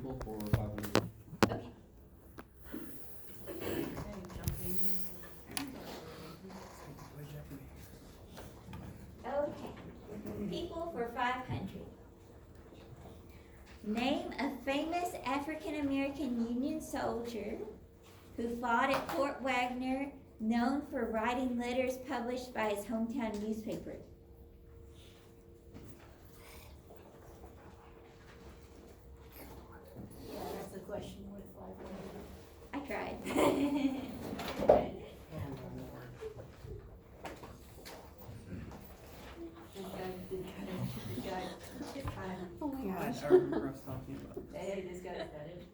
people for 500. Okay. Okay. People for 500. Name a famous African-American Union soldier who fought at Fort Wagner, known for writing letters published by his hometown newspaper. Yeah, that's a question worth 500. I tried. This guy, Oh my gosh, I remember us talking about this. hey, this guy's got it.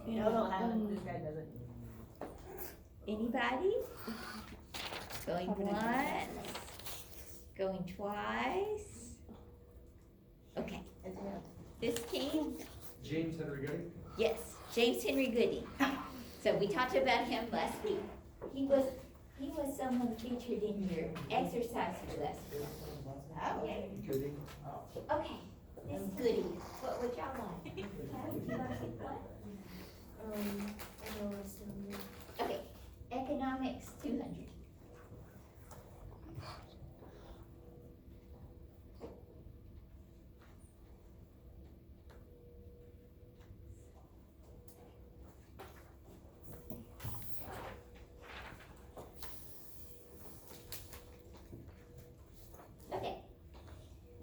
No, don't have it, this guy doesn't. Anybody? Going once, going twice. Okay, It's him. this team, James Henry Goody. yes, James Henry Goody. So we talked about him last week. He was someone featured in your exercise for last week. Okay, Goody. okay, this Goody, what would y'all like? Okay, would you like to pick one? I know it's him. Okay, economics 200. Okay.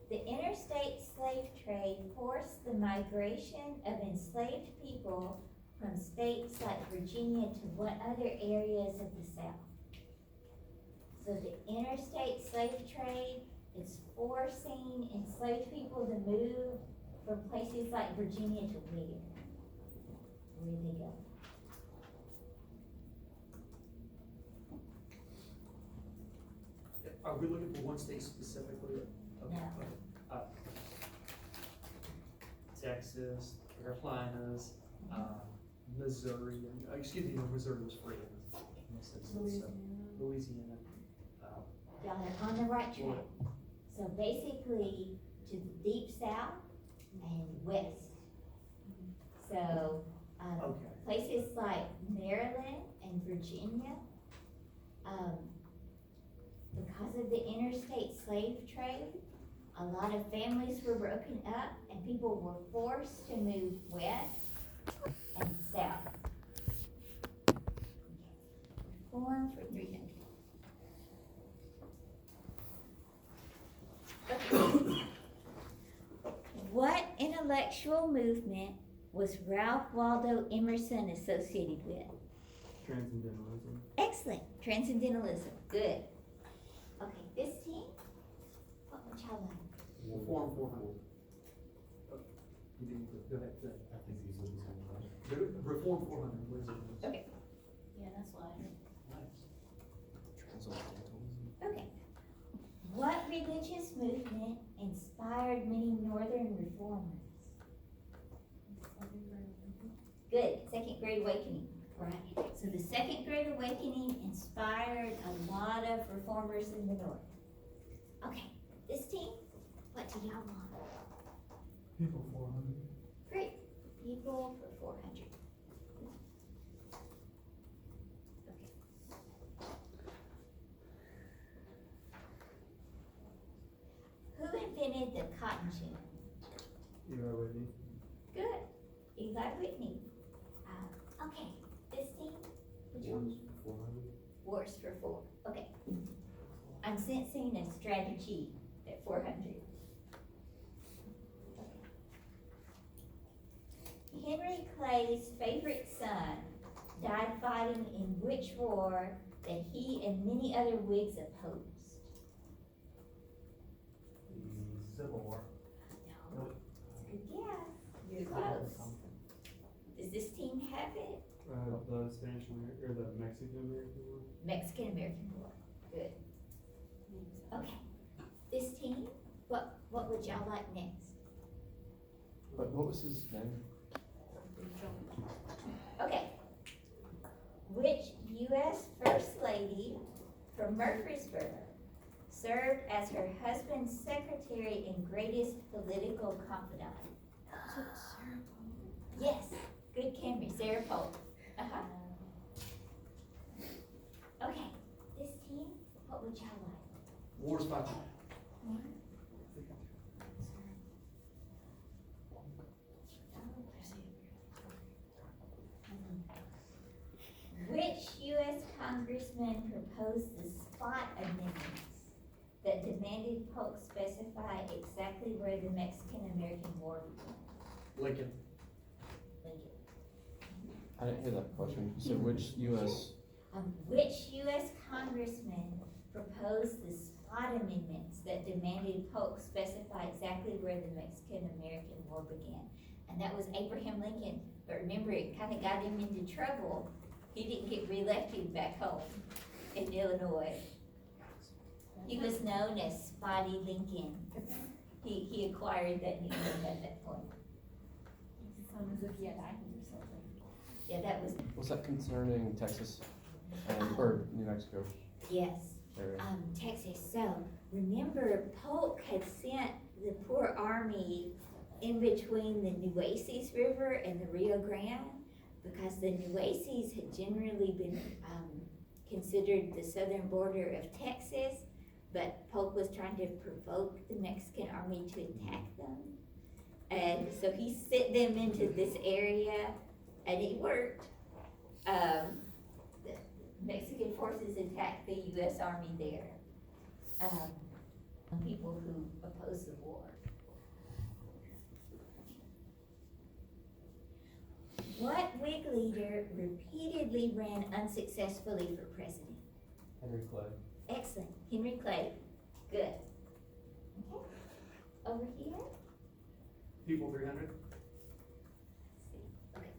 The interstate slave trade forced the migration of enslaved people from states like Virginia to what other areas of the South? So the interstate slave trade is forcing enslaved people to move from places like Virginia to where? Where they go? Are we looking for one state specifically? Okay. No. Texas, Carolinas, Missouri, excuse me, no, Missouri was free. Louisiana. Y'all are on the right track. So basically to the deep south and west. So, Okay. places like Maryland and Virginia, because of the interstate slave trade, a lot of families were broken up and people were forced to move west and south. Reform for 300. What intellectual movement was Ralph Waldo Emerson associated with? Transcendentalism. Excellent, transcendentalism, good. Okay, this team, what would y'all like? Reform 400. You didn't, go ahead. I think he's looking at Reform 400, what is it? Okay, Yeah, that's why. Transcendentalism. okay. What religious movement inspired many northern reformers? Good, Second Great Awakening, right. So the Second Great Awakening inspired a lot of reformers in the north. Okay, this team, what do y'all want? People 400. Great, people for 400. Okay. Who invented the cotton gin? Eli Whitney. Good, Eli Whitney. Okay, this team, which one? 400. Wars for 4, okay. I'm sensing a strategy at 400. Henry Clay's favorite son died fighting in which war that he and many other Whigs opposed? Civil War. No. Good guess. You're close. Does this team have it? The Spanish American, or the Mexican American War. Mexican-American War. Good. Okay. This team, what would y'all like next? But what was his name? Okay. Which U.S. First Lady from Murfreesboro served as her husband's secretary and greatest political confidant? Yes. Sarah Polk. Uh-huh. Okay, this team, what would y'all like? War's fighting. Which U.S. congressman proposed the spot amendments that demanded Polk specify exactly where the Mexican-American War began? Lincoln. Lincoln. I didn't hear that question. You said which US, Which U.S. congressman proposed the spot amendments that demanded Polk specify exactly where the Mexican-American War began? And that was Abraham Lincoln, but remember, it kinda got him into trouble. He didn't get reelected back home in Illinois. He was known as Spotty Lincoln. He acquired that nickname at that point. Sounds as if he had acne or something. Yeah, that was, that concerning Texas and, or New Mexico yes. area? Texas, so, remember Polk had sent the poor army in between the Nueces River and the Rio Grande, because the Nueces had generally been, considered the southern border of Texas, but Polk was trying to provoke the Mexican army to attack them. And so he sent them into this area, and it worked. The Mexican forces attacked the US Army there. People who opposed the war. What Whig leader repeatedly ran unsuccessfully for president? Henry Clay. Excellent, Henry Clay. Good. Okay, over here. People 300. Okay.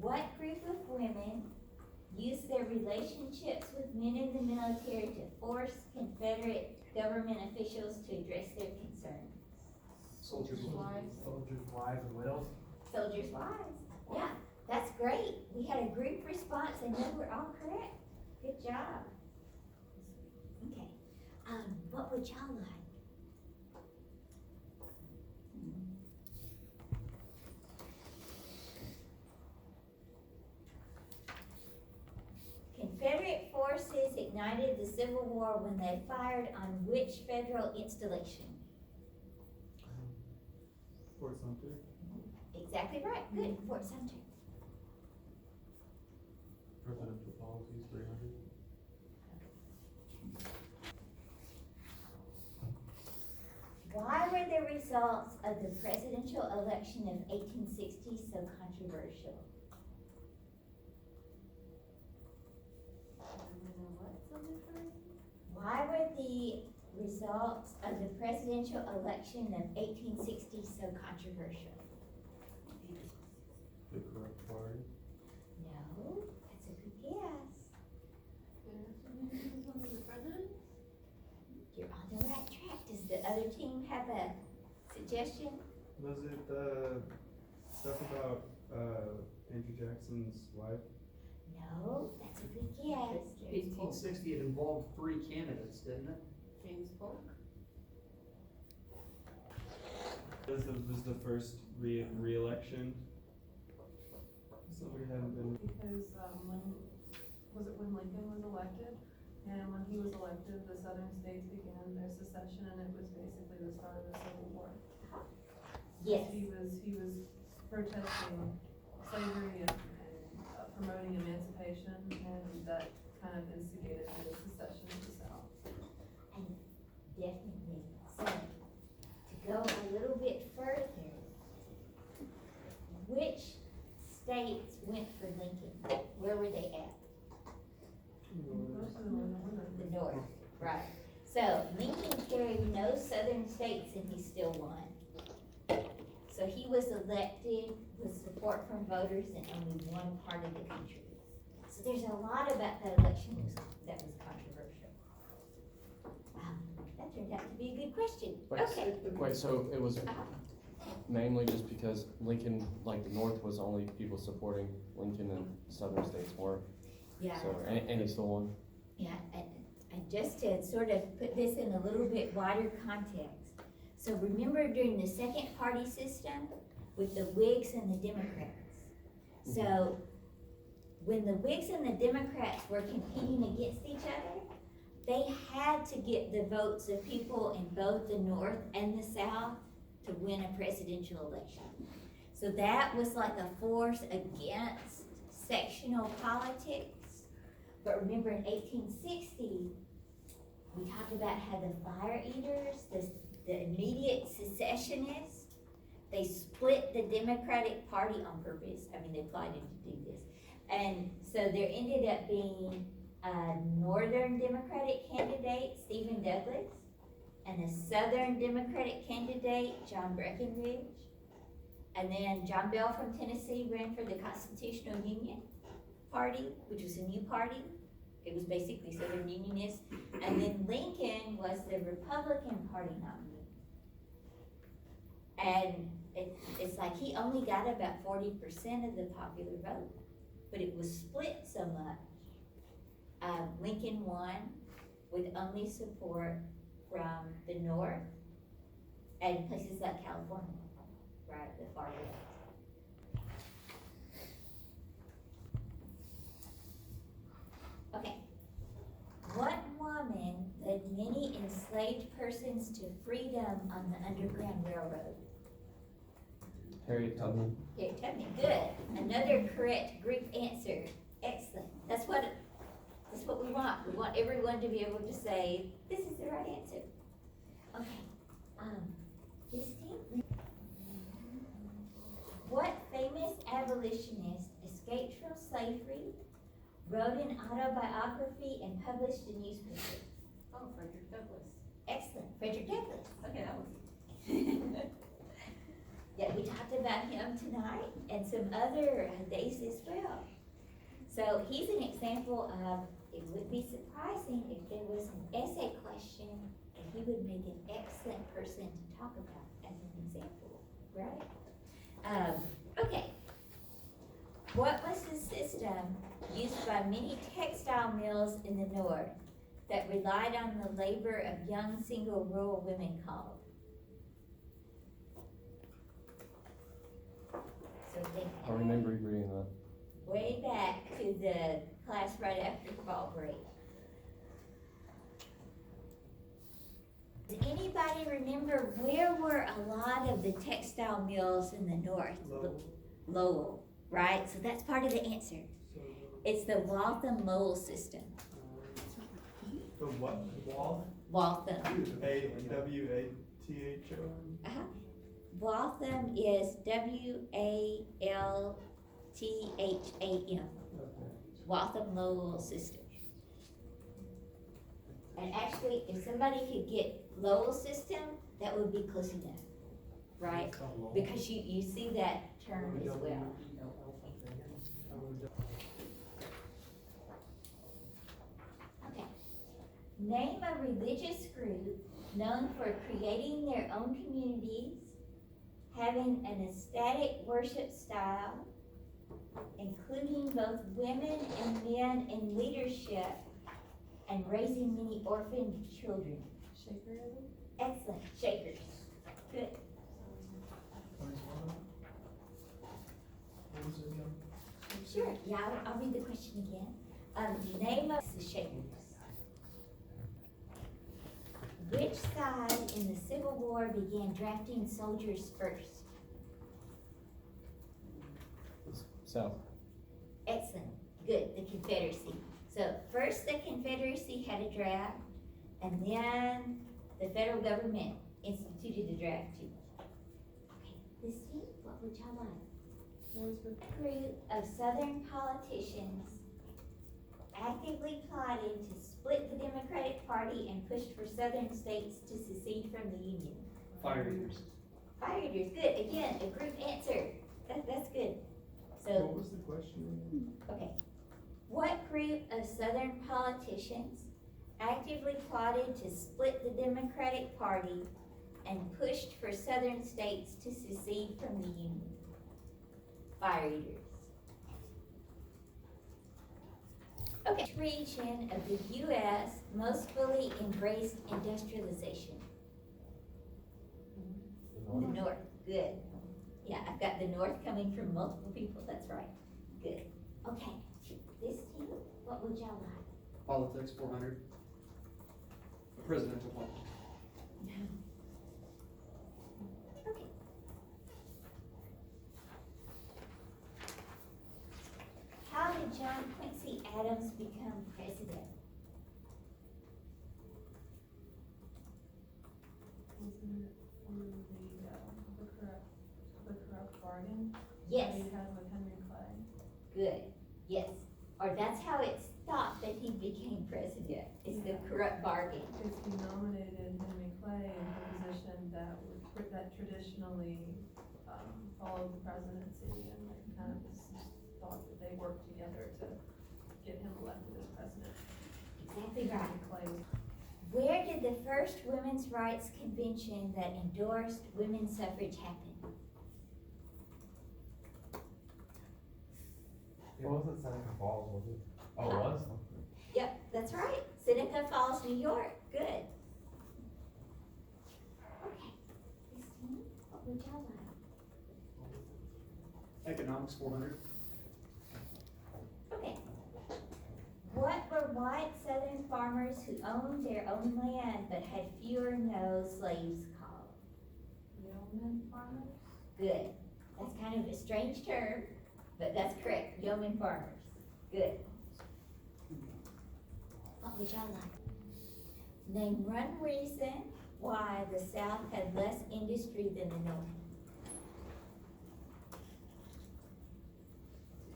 What group of women used their relationships with men in the military to force Confederate government officials to address their concerns? Soldiers' wives. Soldiers' wives and widows. Soldiers' wives. Yeah, that's great. We had a group response and they were all correct. Good job. Okay, what would y'all like? Confederate forces ignited the Civil War when they fired on which federal installation? Fort Sumter. Exactly right, good, Fort Sumter. Presidential policies 300. Why were the results of the presidential election of 1860 so controversial? Why were the results of the presidential election of 1860 so controversial? The corrupt party. No, that's a good guess. You're on the right track. Does the other team have a suggestion? Was it, stuff about, Andrew Jackson's wife? No, that's a good guess. 1860, it involved 3 candidates, didn't it? James Polk. Was the first re-election? So we hadn't been. Because, when Lincoln was elected? And when he was elected, the southern states began their secession, and it was basically the start of the Civil War. Yes. He was protesting slavery and promoting emancipation, and that kind of instigated the secession of the South. And definitely, so, to go a little bit further, which states went for Lincoln? Where were they at? Most of them were in the winter. The north, right. So Lincoln carried no southern states and he still won. So he was elected with support from voters in only one part of the country. So there's a lot about that election that was controversial. That turned out to be a good question. Okay. Wait, so it was mainly just because Lincoln, like the North was only people supporting Lincoln and southern states weren't? Yeah. So, and he still won? Yeah, and just to sort of put this in a little bit wider context, So remember during the second party system with the Whigs and the Democrats? So when the Whigs and the Democrats were competing against each other, they had to get the votes of people in both the North and the South to win a presidential election. So that was like a force against sectional politics. But remember in 1860, we talked about how the fire eaters, the immediate secessionists, they split the Democratic Party on purpose. I mean, they plotted to do this. And so there ended up being a Northern Democratic candidate, Stephen Douglas, and a Southern Democratic candidate, John Breckinridge. And then John Bell from Tennessee ran for the Constitutional Union Party, which was a new party. It was basically Southern Unionist. And then Lincoln was the Republican Party nominee. And it's like he only got about 40% of the popular vote, but it was split so much. Lincoln won with only support from the North and places like California, right, the far left. Okay. What woman led many enslaved persons to freedom on the Underground Railroad? Harriet Tubman. Okay, tell me, good. Another correct group answer. Excellent. That's what we want. We want everyone to be able to say, this is the right answer. Okay. This team. What famous abolitionist escaped from slavery, wrote an autobiography, and published a newspaper? Oh, Frederick Douglass. Excellent. Frederick Douglass. Okay, that was. Yeah, we talked about him tonight and some other days as well. So he's an example of, it would be surprising if there was an essay question and he would make an excellent person to talk about as an example, right? Okay. What was the system used by many textile mills in the North that relied on the labor of young single rural women called? So think I remember reading that. way back to the class right after fall break. Does anybody remember where were a lot of the textile mills in the North? Lowell, right? So that's part of the answer. It's the Waltham-Lowell system. The what, wall? Waltham. W-A-T-H-O-M? Waltham is W-A-L-T-H-A-M. Okay. Waltham-Lowell system. And actually, if somebody could get Lowell system, that would be close enough, right? Because you see that term as well. Okay. Name a religious group known for creating their own communities, having an ecstatic worship style, including both women and men in leadership, and raising many orphaned children. Shakerism? Excellent. Shakers. Good. Sure. Yeah, I'll read the question again. Name of the Shakers. Which side in the Civil War began drafting soldiers first? South. Excellent. Good. The Confederacy. So first the Confederacy had a draft, and then the federal government instituted a draft too. Okay, this team, what would y'all like? A group of Southern politicians actively plotted to split the Democratic Party and pushed for Southern states to secede from the Union. Fire eaters. Fire eaters, good. Again, a group answer. That's good. So. What was the question again? Okay. What group of Southern politicians actively plotted to split the Democratic Party and pushed for Southern states to secede from the Union? Fire eaters. Okay. Which region of the U.S. most fully embraced industrialization? Good. Yeah, I've got the North coming from multiple people, that's right. Good. Okay, this team, what would y'all like? Politics, 400. Presidential politics. Okay. How did John Quincy Adams become president? Wasn't it for the corrupt bargain? Yes, That he had with Henry Clay? good, yes. Or that's how it's thought that he became president, is the corrupt bargain. Because he nominated Henry Clay in a position that traditionally, followed the presidency, and like kind of was thought that they worked together to get him elected as president. Exactly right. Henry Clay was Where did the first women's rights convention that endorsed women's suffrage happen? It wasn't Seneca Falls, was it? Oh, it was? Yep, that's right. Seneca Falls, New York. Good. Okay. Christine, what would y'all like? Economics, 400. Okay. What were white southern farmers who owned their own land but had few or no slaves called? yeoman farmers. Good. That's kind of a strange term, but that's correct. Yeoman farmers. Good. What would y'all like? Name one reason why the South had less industry than the North.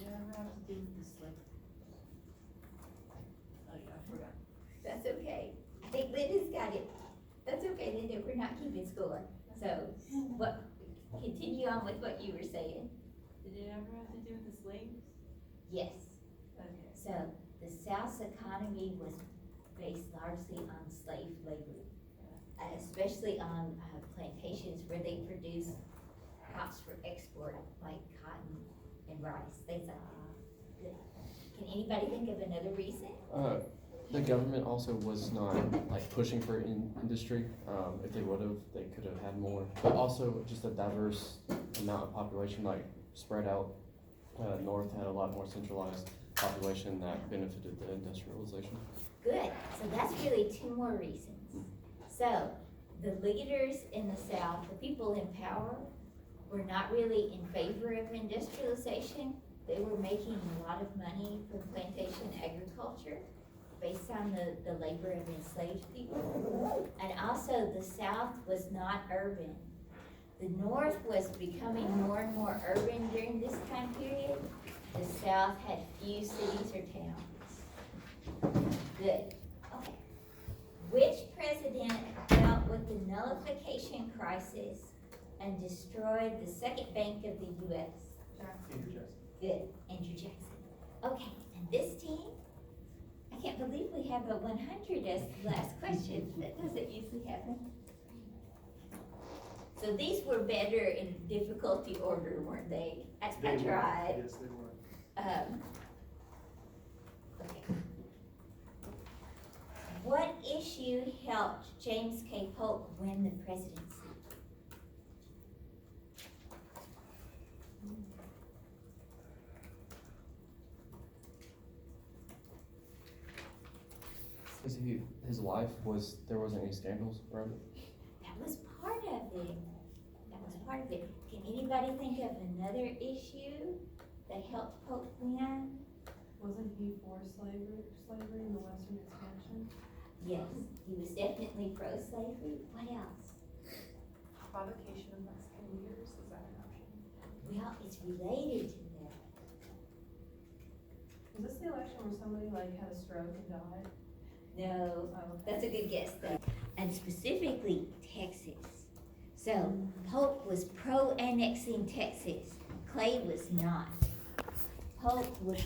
Yeah, I have to do with this like. Oh yeah, I forgot. That's okay. I think Linda's got it. That's okay, Linda, we're not keeping score. So, what, continue on with what you were saying. Did it ever have to do with the slaves? Yes. Okay. So, the South's economy was based largely on slave labor, especially on plantations where they produced crops for export, like cotton and rice, things like that. Can anybody think of another reason? The government also was not like pushing for industry. If they would have, they could have had more. But also just a diverse amount of population, like spread out. North had a lot more centralized population that benefited the industrialization. Good, so that's really two more reasons. So, the leaders in the South, the people in power, were not really in favor of industrialization. They were making a lot of money from plantation agriculture based on the labor of enslaved people. And also, the South was not urban. The North was becoming more and more urban during this time period. The South had few cities or towns. Good. Okay. Which president dealt with the nullification crisis and destroyed the second bank of the U.S.? Andrew Jackson. Good. Andrew Jackson. Okay, and this team, I can't believe we have a 100 as the last question. That doesn't usually happen. So these were better in difficulty order, weren't they? I They were. tried. Yes, they were. Okay. What issue helped James K. Polk win the presidency? Cause his life was, there wasn't any scandals around it. That was part of it. That was part of it. Can anybody think of another issue that helped Polk win? Wasn't he for slavery in the Western expansion? Yes, he was definitely pro-slavery. What else? Provocation of Mexican leaders, is that an option? Well, it's related to that. Was this the election where somebody like had a stroke and died? No, Oh, okay. that's a good guess though. And specifically Texas. So Polk was pro-annexing Texas. Clay was not. Polk was